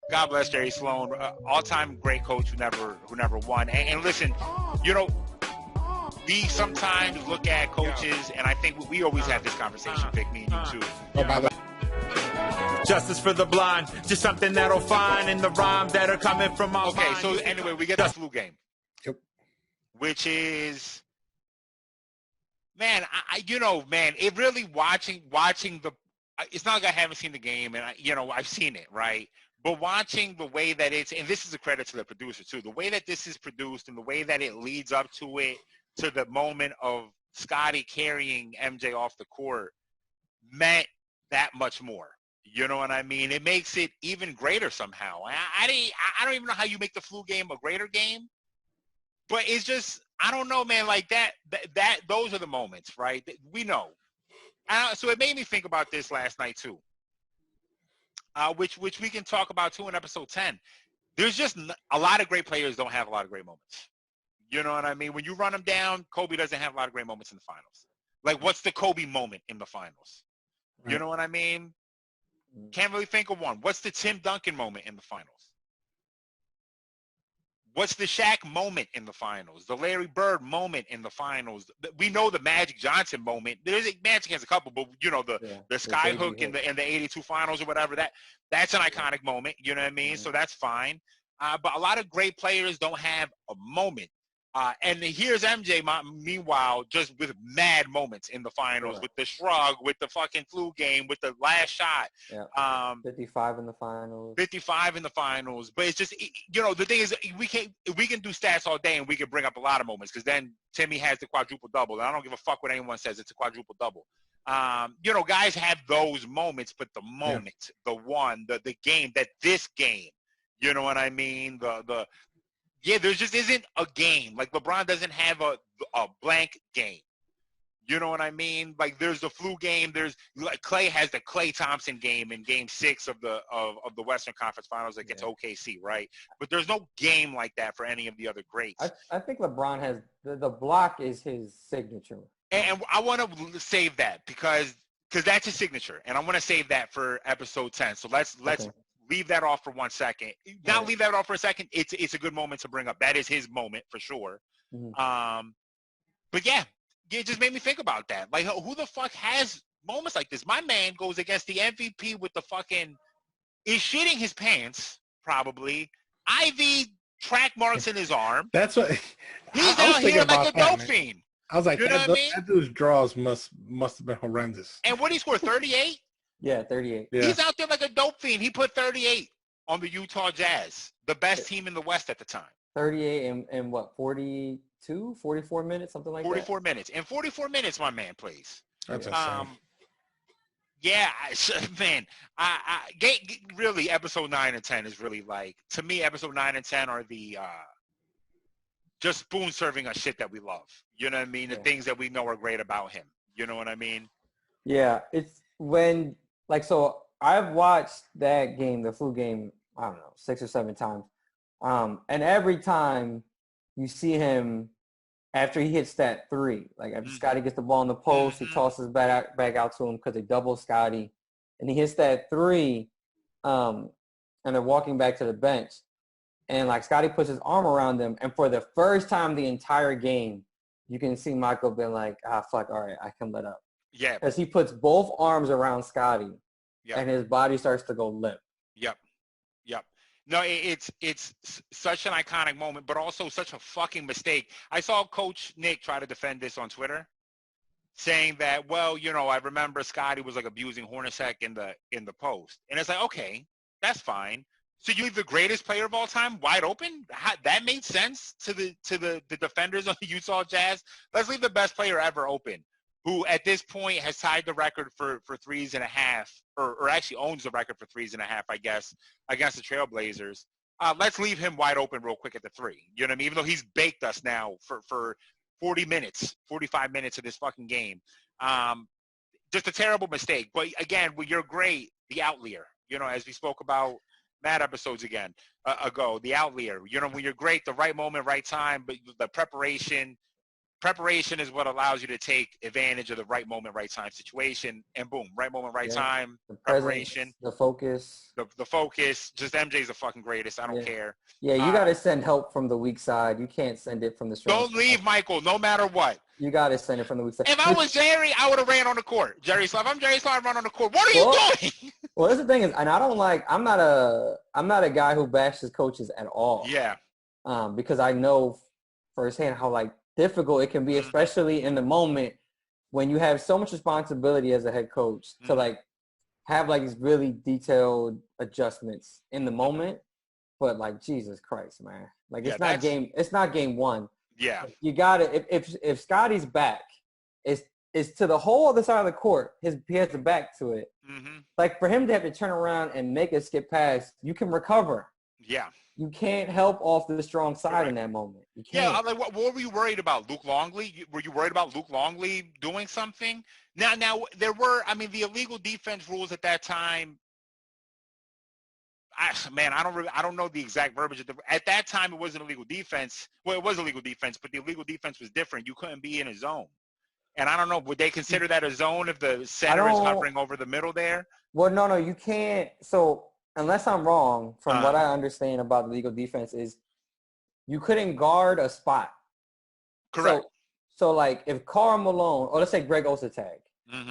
God bless Jerry Sloan, all-time great coach who never won. And listen, we sometimes look at coaches, and I think we always have this conversation, Vic, me and you too. Justice for the blind, just something that'll find in the rhymes that are coming from our Okay, mind. so anyway, we get the flu game. Yep. Which is, man, man, it really watching the, it's not like I haven't seen the game, and I've seen it, right? But watching the way that it's, and this is a credit to the producer too, the way that this is produced and the way that it leads up to it, to the moment of Scotty carrying MJ off the court, meant that much more. You know what I mean? It makes it even greater somehow. I don't even know how you make the flu game a greater game, but it's just, I don't know, man. Like that those are the moments, right? We know. So it made me think about this last night too, which we can talk about too in episode 10. There's just a lot of great players don't have a lot of great moments. You know what I mean? When you run them down, Kobe doesn't have a lot of great moments in the finals. Like, what's the Kobe moment in the finals? Right. You know what I mean? Can't really think of one. What's the Tim Duncan moment in the finals? What's the Shaq moment in the finals? The Larry Bird moment in the finals? We know the Magic Johnson moment. Magic has a couple, but the sky hook in the 82 finals or whatever, that's an iconic moment. You know what I mean? So that's fine. But a lot of great players don't have a moment. And here's MJ, meanwhile, just with mad moments in the finals, with the shrug, with the fucking flu game, with the last shot. 55 in the finals. 55 in the finals. But it's just, the thing is, we can do stats all day and we can bring up a lot of moments, because then Timmy has the quadruple double. And I don't give a fuck what anyone says. It's a quadruple double. Guys have those moments, but the moment, the one, the game, this game, you know what I mean? There just isn't a game. Like, LeBron doesn't have a blank game. You know what I mean? Like, there's the flu game. There's Clay has the Klay Thompson game in Game 6 of the Western Conference Finals against OKC, right? But there's no game like that for any of the other greats. I think LeBron has the block is his signature. And I want to save that because that's his signature, and I want to save that for episode 10. So let's leave that off for 1 second. Leave that off for a second. It's a good moment to bring up. That is his moment for sure. Mm-hmm. But it just made me think about that. Like, who the fuck has moments like this? My man goes against the MVP with the fucking is shitting his pants probably. IV track marks in his arm. That's what he's out here like a dope fiend. I was like, that dude's draws must have been horrendous. And what he scored, 38? Yeah, 38. Yeah. He's out there like a dope fiend. He put 38 on the Utah Jazz, the best team in the West at the time. 38 and what, 42, 44 minutes, something like 44 minutes. In 44 minutes, my man plays. That's insane. Man, really, episode 9 and 10 is really like, to me, episode 9 and 10 are the just spoon serving us shit that we love. You know what I mean? The things that we know are great about him. You know what I mean? Yeah, it's when, so I've watched that game, the flu game, I don't know, 6 or 7 times. And every time you see him after he hits that 3, like after Scotty gets the ball in the post, he tosses back out to him because they double Scotty, and he hits that 3, and they're walking back to the bench, and like Scotty puts his arm around them, and for the first time the entire game, you can see Michael being like, fuck, all right, I can let up. Yeah. Because he puts both arms around Scotty, and his body starts to go limp. Yep. No, it's such an iconic moment, but also such a fucking mistake. I saw Coach Nick try to defend this on Twitter, saying that, I remember Scotty was like abusing Hornacek in the post, and it's like, okay, that's fine. So you leave the greatest player of all time wide open? That made sense to the defenders on the Utah Jazz. Let's leave the best player ever open, who at this point has tied the record for 3.5, or actually owns the record for 3.5, I guess, against the Trailblazers. Let's leave him wide open real quick at the 3. You know what I mean? Even though he's baked us now for 40 minutes, 45 minutes of this fucking game. Just a terrible mistake. But again, when you're great, the outlier, as we spoke about Mad episodes ago, the outlier, when you're great, the right moment, right time, but the preparation, preparation is what allows you to take advantage of the right moment, right time situation, and boom, right moment, right time, The preparation, presence, the focus. the focus. Just MJ's the fucking greatest. I don't Yeah. care. Yeah, you got to send help from the weak side. You can't send it from the strong Don't side. leave Michael, no matter what. You got to send it from the weak side. If I was Jerry, I would have ran on the court. Jerry Sloan, if I'm Jerry Sloan, I'd run on the court. What are you doing? Well, that's the thing is, and I'm not a guy who bashes coaches at all. Yeah. Because I know firsthand how like difficult it can be, especially in the moment when you have so much responsibility as a head coach to like have like these really detailed adjustments in the moment. But like Jesus Christ, man, like it's not game one. Yeah. You got to if Scotty's back, it's to the whole other side of the court. He has the back to it. Mm-hmm. Like for him to have to turn around and make a skip pass, you can recover. Yeah. You can't help off the strong side in that moment. You can't. Yeah, like what were you worried about? Luke Longley? Were you worried about Luke Longley doing something? Now there were, I mean, the illegal defense rules at that time. I don't know the exact verbiage. At that time, it wasn't illegal defense. Well, it was illegal defense, but the illegal defense was different. You couldn't be in a zone. And I don't know, would they consider that a zone if the center is hovering over the middle there? Well, no, you can't. So unless I'm wrong, from what I understand about legal defense is you couldn't guard a spot. Correct. So like if Karl Malone, or let's say Greg Ostertag,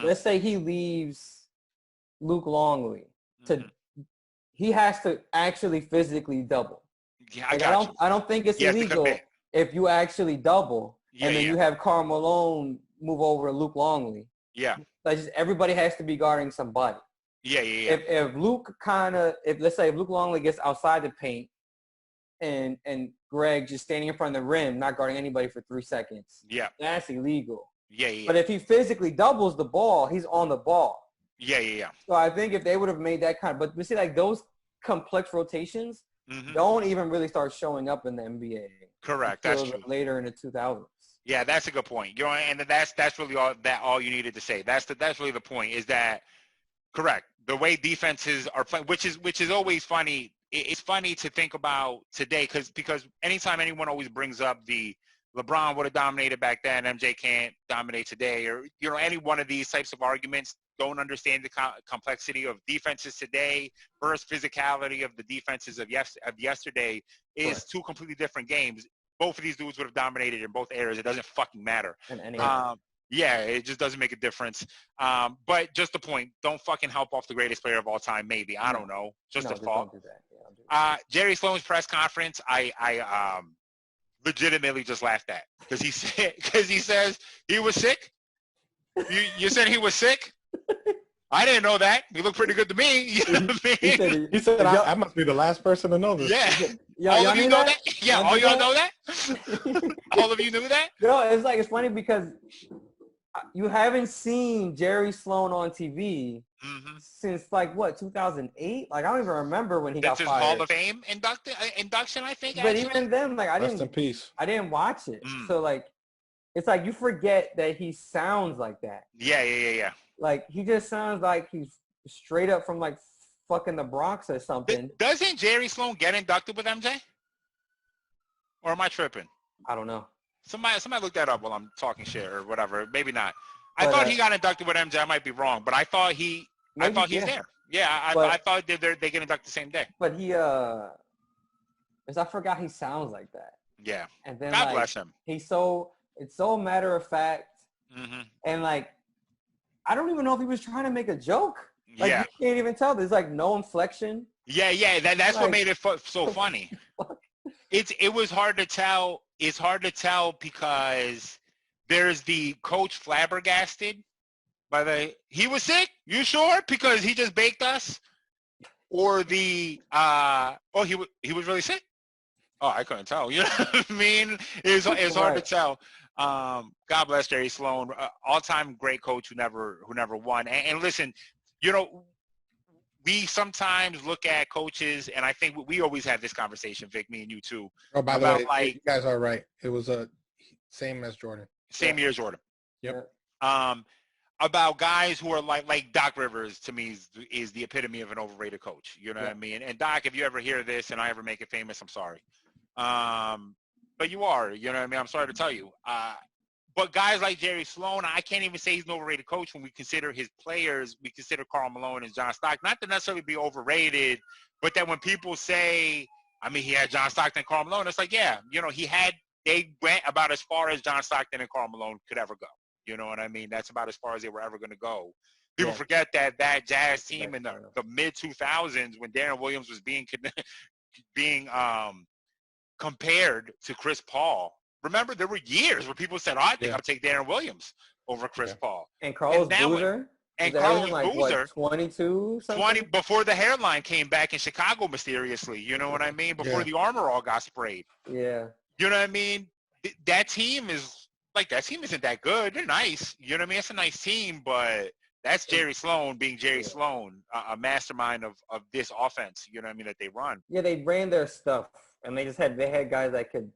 let's say he leaves Luke Longley he has to actually physically double. Yeah, I don't think it's illegal if you actually double and then you have Karl Malone move over to Luke Longley. Yeah. Like just everybody has to be guarding somebody. Yeah. If Luke let's say if Luke Longley gets outside the paint and Greg just standing in front of the rim, not guarding anybody for 3 seconds. Yeah. That's illegal. Yeah. But if he physically doubles the ball, he's on the ball. Yeah. So I think if they would have made that but we see like those complex rotations don't even really start showing up in the NBA. Correct. That's true. Later in the 2000s. Yeah, that's a good point. And that's really all you needed to say. That's really the point is that correct. The way defenses are playing, which is always funny. It's funny to think about today because anytime anyone always brings up the LeBron would have dominated back then, MJ can't dominate today, or any one of these types of arguments don't understand the complexity of defenses today versus physicality of the defenses of yesterday is two completely different games. Both of these dudes would have dominated in both areas. It doesn't fucking matter. Yeah, it just doesn't make a difference. But just the point, don't fucking help off the greatest player of all time, maybe. I don't know. Just a thought. Don't do that. Yeah, don't do that. Jerry Sloan's press conference, I legitimately just laughed at because he says he was sick. You said he was sick? I didn't know that. He looked pretty good to me. You know what I mean? He said I must be the last person to know this. Yeah. All of you know that? Yeah, all y'all know that? All of you knew that? It's funny because you haven't seen Jerry Sloan on TV since 2008? Like I don't even remember when he got fired. That's his Hall of Fame induction, I think. But even then, rest in peace. I didn't watch it. So it's like you forget that he sounds like that. Yeah. Like he just sounds like he's straight up from fucking the Bronx or something. Doesn't Jerry Sloan get inducted with MJ? Or am I tripping? I don't know. Somebody look that up while I'm talking shit or whatever. Maybe not. I thought he got inducted with MJ. I might be wrong, but I thought he's there. Yeah, I thought they get inducted the same day. But because I forgot he sounds like that. Yeah. And then God bless him. It's so matter of fact. And I don't even know if he was trying to make a joke. You can't even tell. There's no inflection. Yeah. That's what made it so funny. It was hard to tell. It's hard to tell because there's the coach flabbergasted by he was sick. You sure? Because he just baked us. Or the he was really sick. Oh, I couldn't tell. You know what I mean? It's hard to tell. God bless Jerry Sloan, all-time great coach who never won. And listen, we sometimes look at coaches, and I think we always have this conversation, Vic, me and you too. Oh, by the way, you guys are right. It was same as Jordan. Same year as Jordan. Yep. About guys who are like Doc Rivers, to me, is the epitome of an overrated coach. You know what I mean? And Doc, if you ever hear this and I ever make it famous, I'm sorry. But you are, you know what I mean? I'm sorry to tell you. But guys like Jerry Sloan, I can't even say he's an overrated coach when we consider his players. We consider Karl Malone and John Stockton, not to necessarily be overrated, but that when people say, I mean, he had John Stockton and Karl Malone, it's like, yeah, they went about as far as John Stockton and Karl Malone could ever go. You know what I mean? That's about as far as they were ever going to go. People forget that Jazz team in the mid-2000s when Darren Williams was being compared to Chris Paul. Remember, there were years where people said, I think I'll take Darren Williams over Chris Paul. And Carlos Boozer? And Carlos Boozer. 22 something? 20 before the hairline came back in Chicago mysteriously. You know what I mean? Before the armor all got sprayed. Yeah. You know what I mean? That team isn't that good. They're nice. You know what I mean? It's a nice team, but that's Jerry Sloan being Jerry Sloan, a mastermind of this offense, you know what I mean, that they run. Yeah, they ran their stuff, and they had guys that could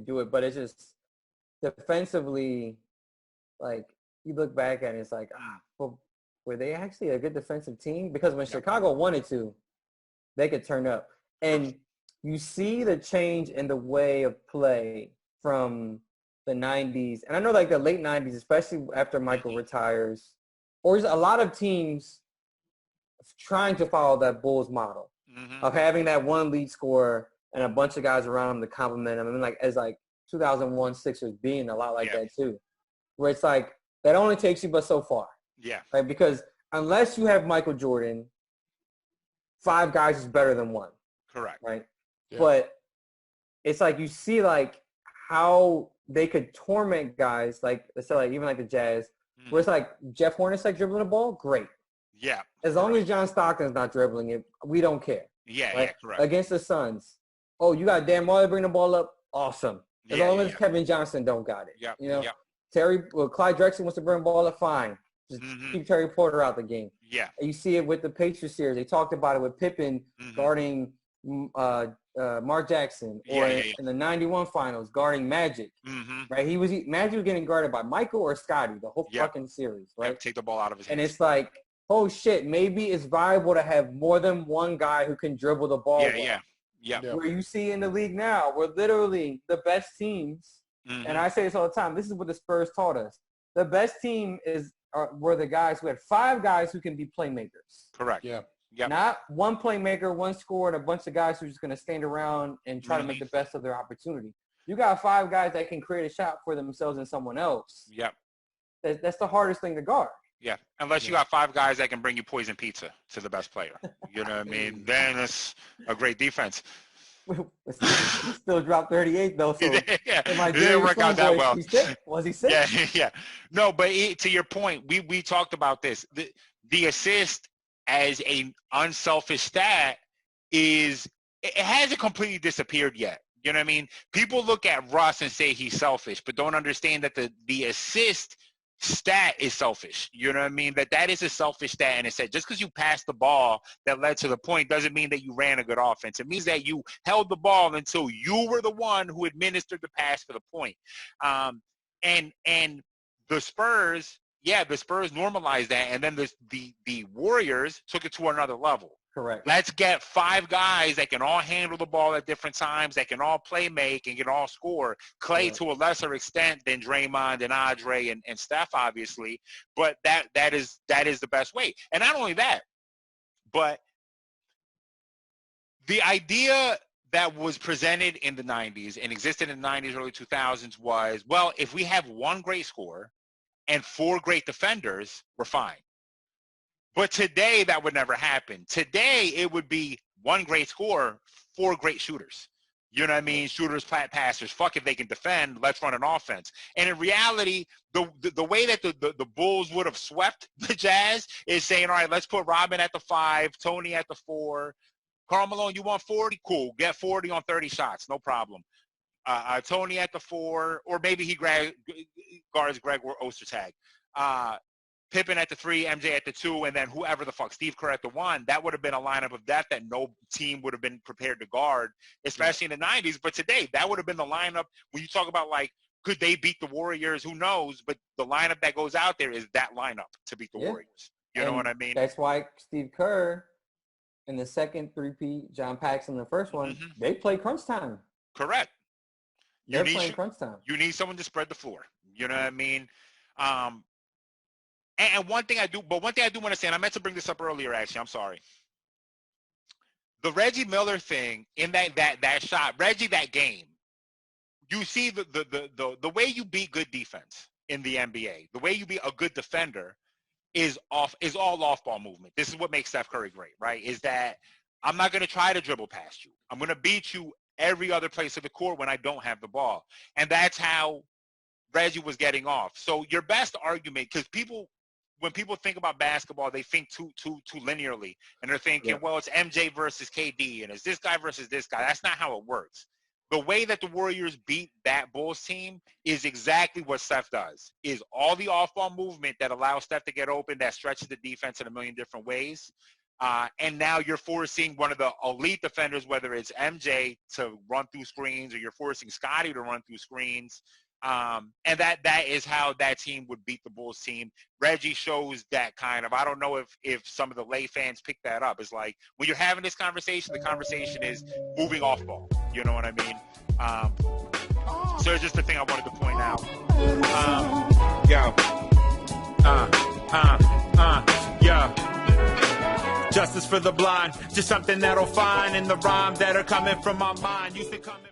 do it, but it's just defensively, like, you look back at it, it's like, well, were they actually a good defensive team? Because when Chicago wanted to, they could turn up. And you see the change in the way of play from the 90s. And I know, like, the late 90s, especially after Michael retires, or a lot of teams trying to follow that Bulls model of having that one lead scorer and a bunch of guys around him to complement him. I mean, like, as, like, 2001 Sixers being a lot like that, too, where it's like, that only takes you but so far. Yeah. Right? Because unless you have Michael Jordan, 5 guys is better than 1. Correct. Right? Yeah. But it's like you see, like, how they could torment guys, like, let's say, like, even like the Jazz, where it's like Jeff Hornacek dribbling the ball, great. Yeah. As long as John Stockton's not dribbling it, we don't care. Yeah, right? correct. Against the Suns, you got Dan Marley bring the ball up, awesome. As long as Kevin Johnson don't got it. Yeah. You know, Clyde Drexler wants to bring the ball up, fine. Just keep Terry Porter out the game. Yeah. And you see it with the Patriots series. They talked about it with Pippen guarding Mark Jackson, or in the 91 finals guarding Magic. Right? Magic was getting guarded by Michael or Scotty the whole fucking series, right? Take the ball out of his hands. And it's like, oh shit, maybe it's viable to have more than one guy who can dribble the ball. Yeah. Where you see in the league now, where literally the best teams, and I say this all the time, this is what the Spurs taught us. The best team were the guys who had 5 guys who can be playmakers. Correct. Yeah. Yep. Not one playmaker, one scorer, and a bunch of guys who are just going to stand around and try to make the best of their opportunity. You got 5 guys that can create a shot for themselves and someone else. Yep. That's the hardest thing to guard. Yeah, unless you got 5 guys that can bring you poison pizza to the best player. You know what I mean? Then it's a great defense. Still dropped 38 though. So it didn't work out that well. Was he sick? Yeah. No, but to your point, we talked about this. The assist as an unselfish stat it hasn't completely disappeared yet. You know what I mean? People look at Russ and say he's selfish, but don't understand that the assist stat is selfish. You know what I mean? That is a selfish stat. And it said just because you passed the ball that led to the point doesn't mean that you ran a good offense. It means that you held the ball until you were the one who administered the pass for the point. And the Spurs normalized that, and then the Warriors took it to another level. Correct. Let's get 5 guys that can all handle the ball at different times, that can all play make and can all score. Clay to a lesser extent than Draymond and Andre and Steph, obviously, but that is the best way. And not only that, but the idea that was presented in the 90s and existed in the 90s, early 2000s was, well, if we have 1 great scorer and 4 great defenders, we're fine. But today, that would never happen. Today, it would be 1 great scorer, 4 great shooters. You know what I mean? Shooters, passers. Fuck if they can defend. Let's run an offense. And in reality, the way that the Bulls would have swept the Jazz is saying, all right, let's put Robin at the 5, Tony at the 4. Karl Malone, you want 40? Cool. Get 40 on 30 shots. No problem. Tony at the 4, or maybe he guards Greg Ostertag. Pippen at the 3, MJ at the 2, and then whoever the fuck, Steve Kerr at the 1. That would have been a lineup of depth that no team would have been prepared to guard, especially in the 90s. But today, that would have been the lineup. When you talk about, like, could they beat the Warriors? Who knows? But the lineup that goes out there is that lineup to beat the Warriors. You know what I mean? That's why Steve Kerr in the second 3P, John Paxson in the first one, they play crunch time. Correct. They're playing crunch time. You need someone to spread the floor. You know what I mean? And one thing I do want to say, and I meant to bring this up earlier, actually, I'm sorry. The Reggie Miller thing in that shot, Reggie, that game, you see the way you beat good defense in the NBA, the way you beat a good defender is all off-ball movement. This is what makes Steph Curry great, right? Is that I'm not going to try to dribble past you. I'm going to beat you every other place of the court when I don't have the ball. And that's how Reggie was getting off. So your best argument, because when people think about basketball, they think too linearly, and they're thinking, well, it's MJ versus KD, and it's this guy versus this guy. That's not how it works. The way that the Warriors beat that Bulls team is exactly what Steph does, is all the off-ball movement that allows Steph to get open, that stretches the defense in a million different ways. And now you're forcing one of the elite defenders, whether it's MJ, to run through screens, or you're forcing Scottie to run through screens. And that is how that team would beat the Bulls team. Reggie shows that kind of, I don't know if some of the lay fans pick that up. It's like when you're having this conversation, the conversation is moving off ball. You know what I mean? So it's just the thing I wanted to point out. Justice for the blind, just something that'll find in the rhyme that are coming from my mind. Used to come in